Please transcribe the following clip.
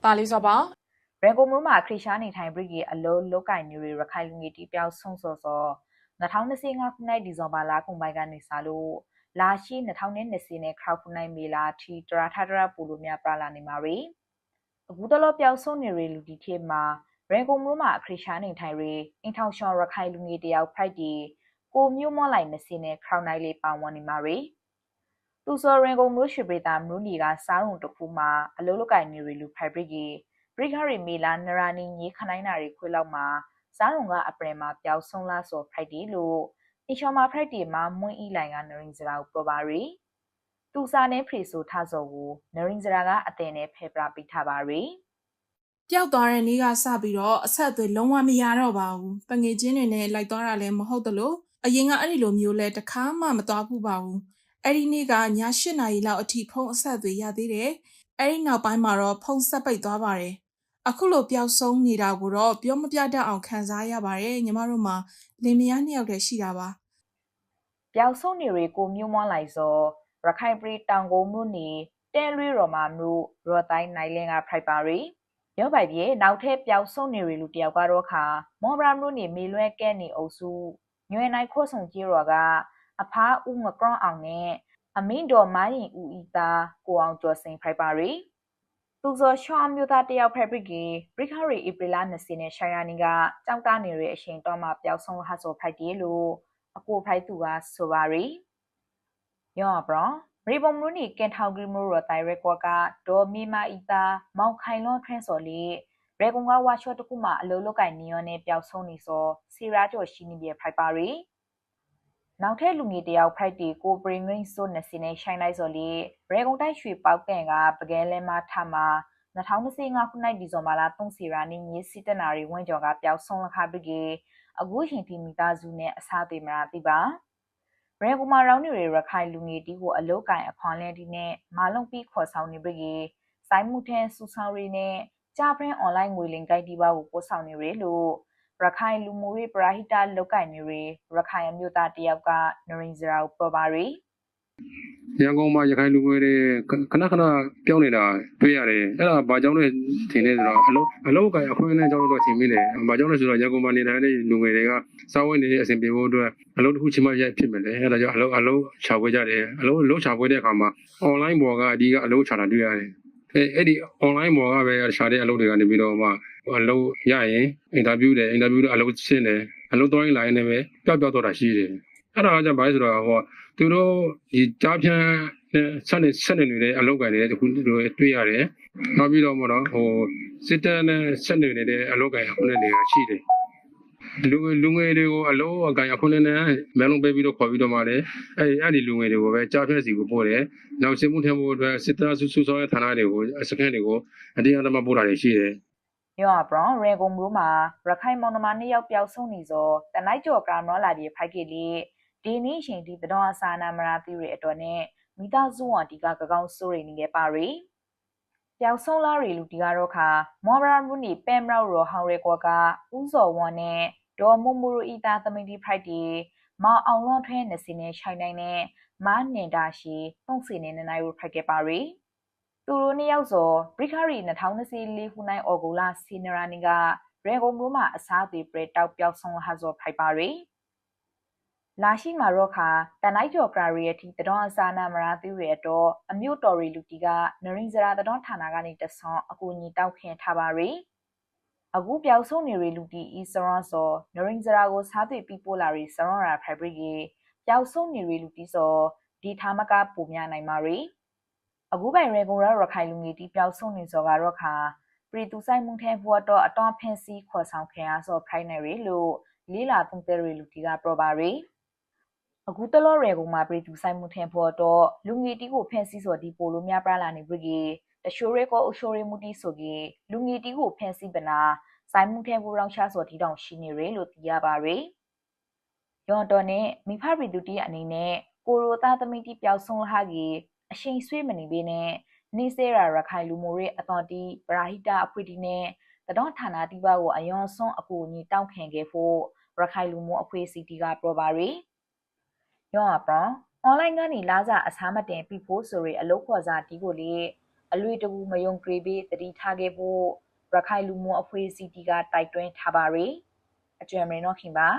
ပါလီစောပါရန်ကုန်မြို့မှာခရစ်ယာန်နေထိုင်ပြည်အလုံးလောက်ကင်နေရခိုင်လူငယ်တီပြောက်ဆုံစောစော2025ခုနှစ်ဒီဇင်ဘာလကုန်ပိုင်းကနေစလို့လာရှိ2020နဲ့ခရောက်ခုနှစ်မေလာထီတရာထထရပူလိုများပြလာနေမှာရီအခုတလောပြောက်ဆုံနေရလူတီခေမှာရန်ကုန်မြို့မှာခရစ်ယာန်နေထိုင်ရီအင်ထောင်ရှော်ရခိုင်လူငယ်တယောက်ဖိုက်တီကိုမျိုးမော့လိုက်20နဲ့ခရောက်နိုင်လေးပါဝင်နေမှာရီသူစောရန်ကုန်မြို့ရှိပရိသမြို့နီကစားရုံတစ်ခုမှာအလုံးလောက်ကင်နေရလူဖိုက်ပြည်ပရိခရီမီလာနရာနီညေခနိုင်နာရီခွေလောက်မှာစားရုံကအပရမှာပျောက်ဆုံးလာဆိုဖိုက်တီလို့အချော်မှာဖိုက်တီမှာမွင်းအီလိုင်ကနရင်စရာကိုပြောပါရီသူစာနဲ့ဖရီဆိုထဆော်ကိုနရင်စရာကအတင်နဲ့ဖေပရာပိထားပါရီပျောက်သွားတဲ့နေ့ကစပြီးတော့အဆက်အသွယ်လုံးဝမရတော့ပါဘူးပငယ်ချင်းတွေနဲ့လိုက်သွားတာလည်းမဟုတ်သလိုအရင်ကအဲ့ဒီလိုမျိုးလဲတခါမှမသွားဘူးပါဘူးအဲ့ဒီနေ့ကည8နာရီလောက်အထိဖုန်းအဆက်အသွယ်ရသေးတယ်အဲ့ဒီနောက်ပိုင်းမှာတော့ဖုန်းဆက်ပိတ်သွားပါတယ်အခုလိုပျောက်ဆုံးနေတာကိုတော့ပြောမပြတတ်အောင်ခံစားရပါတယ်ညီမတို့မှာလင်မယား2ယောက်တည်းရှိတာပါပျောက်ဆုံးနေရီကိုမျိုးမွန်လိုက်စောရခိုင်ပြည်တောင်ကုန်းမြို့နေတဲလွေးတော်မှာမြို့ရော်တိုင်းနိုင်လင်းကဖိုက်ပါရီရောပိုက်ပြေနောက်ထပ်ပျောက်ဆုံးနေရီလူတယောက်ကတော့ခါမော်ဘရာမြို့နေမေလွဲကဲနေအုပ်စုညွေနိုင်ခိုးဆုံကြီးရော်ကအဖားဦးငကရောင်းအောင်နဲ့အမင်းတော်မိုင်းရင်ဦးဤသားကိုအောင်ကျော်စိန်ဖိုက်ပါရီသူစောရှောင်းမျိုးသားတယောက်ဖက်ပြီးကရိခရီဧပြီလ20နဲ့ရှာယာနီကကြောက်တာနေတဲ့အချိန်တော့မှပျောက်ဆုံးဟဆိုဖိုက်တီလို့အကိုဖိုက်သူကဆိုပါရီယောဘရရီဘုံမူနီကန်ထောင်ဂရီမူရတိုင်ရက်ကွာကဒေါ်မီမာဤသားမောင်ခိုင်လွန်ထရန်စော်လီရေကုံကဝါချော့တခုမှအလုံးလောက်ကင်နီယောနဲ့ပျောက်ဆုံးနေစောစီရာကျော်ရှိနေပြဖိုက်ပါရီနောက်ထပ်လူငယ်တယောက်ဖိုက်တီကိုပရင်ငင်းဆိုနစီနဲ့ရှိုင်းလိုက်စော်လီရေကုံတိုက်ရွှေပေါက်ကန်ကပကဲလဲမထမှာ2025ခုနှစ်ဒီဇင်ဘာလ3စီရာနီညစီတနာရီဝင်းကျော်ကပျောက်ဆုံးလခပြီးအခုရှင်တီမီသားစုနဲ့အစားသေးမလားသိပါရေကုမာရောင်းနေရခိုင်လူငယ်တီကိုအလုတ်ကင်အခွန်လဲတီနဲ့မာလုံပြီးခေါ်ဆောင်နေပြီးစိုင်းမှုထန်စူဆောင်ရီနဲ့ဂျာဖရင်အွန်လိုင်းငွေလင်ကိုက်တီပါကိုပို့ဆောင်နေရလို့ရခိုင်လူမှုရေးပရာဟိတလုတ်ကင်နေရခိုင်အမျိုးသားတယောက်ကနရင်စရာကိုပေါ်ပါရီရန်ကုန်မှာရခိုင်လူငယ်တွေခဏခဏပြောင်းနေတာတွေ့ရတယ်အဲ့ဒါဘာကြောင့်လဲထင်နေဆိုတော့အလုံးကအခွင့်အရေးကြောင့်တော့ထင်မိတယ်ဘာကြောင့်လဲဆိုတော့ရန်ကုန်မှာနေထိုင်တဲ့လူငယ်တွေကစာဝတ်နေအဆင်ပြေဖို့အတွက်အလုံးတစ်ခုချင်းမှရိုက်ဖြစ်မယ်လေအဲ့ဒါကြောင့်အလုံးချပွဲကြတယ်အလုံးချပွဲတဲ့အခါမှာ online ပေါ်ကအဒီကအလုံးချတာတွေ့ရတယ်အဲ့ဒီ online ပေါ်ကပဲရှာတဲ့အလုပ်တွေကနေပြီးတော့မှအလုပ်ရရင်အင်တာဗျူးတယ်အင်တာဗျူးတော့အလုပ်ရှင်းတယ်အလုပ်သွားရင်လာရင်လည်းပဲပျောက်တော့တာရှိတယ်အဲ့ဒါကကြောင့်ဘာလဲဆိုတော့ဟောသူတို့ဒီကြားဖြန်းဆက်နေနေတဲ့အလုပ်ကိုင်တွေတခုတွေ့ရတယ်နောက်ပြီးတော့မတော့ဟိုစစ်တပ်နဲ့ဆက်နေနေတဲ့အလုပ်ကိုင်အခုနဲ့တွေကရှိတယ်လူငယ်တွေကိုအလုံးအကိုင်အခုနဲ့မဲလုံးပေးပြီးတော့ခေါ်ပြီးတော့မှလည်းအဲ့ဒီလူငယ်တွေကိုပဲကြားဖြန်းစီကိုပို့တယ်နောက်စစ်မှုထမ်းဖို့အတွက်စစ်တပ်စုဆောင်းရဲ့ဌာနတွေကိုစခန်းတွေကိုအတင်းအဓမ္မပို့တာတွေရှိတယ်ယောဘရရေကုံမျိုးမှာရခိုင်မောင်နှမ2ယောက်ပျောက်ဆုံးနေစောတနိုက်ကျော်ကမလာဒီဖိုက်ကလေးဒီနေ့ရှင်ဒီတော်အစာနာမရာတိတွေအတွက်နဲ့မိသားစုဝန်ဒီကကောင်းစိုးရိမ်နေခဲ့ပါရီပျောက်ဆုံးလာရီလူတီကတော့ခါမော်ဘရာမူနီပမ်ရောက်ရောဟောင်းရဲကွာကဥစော်ဝွန်နဲ့ဒေါ်မူမူရီတာသမင်တီဖိုက်တီမောင်အောင်လွန်ထွဲနေစီနဲ့ရှိုင်းနိုင်နဲ့မားနေတာရှိတုံးစီနဲ့နိုင်ရိုဖိုက်ခဲ့ပါရီသူတို့နှစ်ယောက်စောပရိခရီ2024ခုနိုင်အော်ဂိုလာစီနရာနီကရေဂုံမျိုးမှာအစားသေးပရတောက်ပျောက်ဆုံးဟာစောဖိုက်ပါရီလာရှိမာရော့ခါတနိုက်ကျော်ကရာရီယတီတတော်အစာနာမရာသူရဲ့တော့အမျိုးတော်ရီလူတီကနရင်စရာတတော်ဌာနကနေတဆောင်းအကူညီတောက်ခင်ထားပါရီအခုပျောက်ဆုံးနေရီလူတီဤစရွန်စောနရင်စရာကိုစားသွေးပြီးပို့လာရီစရွန်ရာဖိုက်ဘရီပျောက်ဆုံးနေရီလူတီစောဒီထားမကပုံများနိုင်ပါရီအခုပိုင်ရေကုန်ရခိုင်လူငယ်တီပျောက်ဆုံးနေစောကတော့ခါပရီတူဆိုင်မှုထဲဖို့တော့အတော်ဖန်စီခေါ်ဆောင်ခင်အားစောဖိုင်နေရီလို့လေးလာသုံးတဲ့ရီလူတီကပရပါရီအခုတလောရဲကုံမှာပြည်သူဆိုင်မှုထင်ဖို့တော့လူငယ်တီကိုဖန်ဆီးစော်ဒီပိုလိုများပြလာနေပြီတရှိုးရဲကိုအရှိုးရဲမှုတီဆိုကြီးလူငယ်တီကိုဖန်ဆီးပနာဆိုင်မှုထင်ဖို့ရောင်းချစော်ဒီတောင်ရှိနေရလို့သိရပါရယ်ယောတော်နဲ့မိဖပြည်သူတီအနေနဲ့ကိုရိုသားသမီးတီပျောက်ဆုံးလာကြီးအရှိန်ဆွေးမနေပေနဲ့နေစေရာရခိုင်လူမျိုးရဲ့အတော်တီပရာဟိတအဖွဲ့တီနဲ့တတော်ဌာနတီပါကိုအယောဆုံးအကူအညီတောင်းခံခဲ့ဖို့ရခိုင်လူမျိုးအဖွဲ့စီတီကပြောပါရယ်ယောအပရအွန်လိုင်းကနေလာစားအစားမတင်ပြီးဖို့ဆိုရအလုပ်ခေါ်စားဒီကိုလေ အလွေတကူမယုံကြည်ပြီးတတိထားခဲ့ဖို့ရခိုင်လူမှုအဖွဲ့အစည်းတီကတိုက်တွန်းထားပါရယ်အကြံမင်းတော့ခင်ပါ